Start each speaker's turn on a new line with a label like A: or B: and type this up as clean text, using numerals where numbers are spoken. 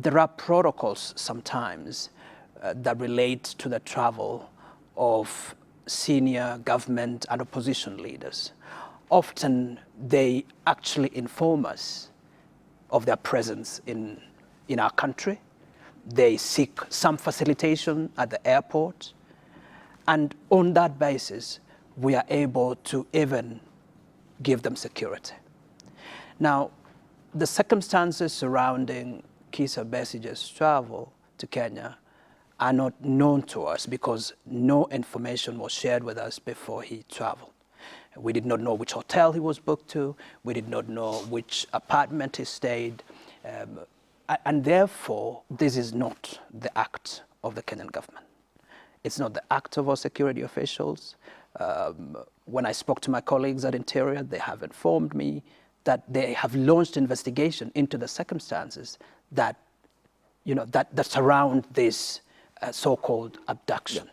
A: there are protocols sometimes that relate to the travel of senior government and opposition leaders. Often they actually inform us of their presence in our country. They seek some facilitation at the airport. And on that basis, we are able to even give them security. Now, the circumstances surrounding Kizza Besigye's travel to Kenya are not known to us because no information was shared with us before he traveled. We did not know which hotel he was booked to. We did not know which apartment he stayed. And therefore, this is not the act of the Kenyan government. It's not the act of our security officials. When I spoke to my colleagues at Interior, they have informed me that they have launched investigation into the circumstances that, that surround this so-called abduction.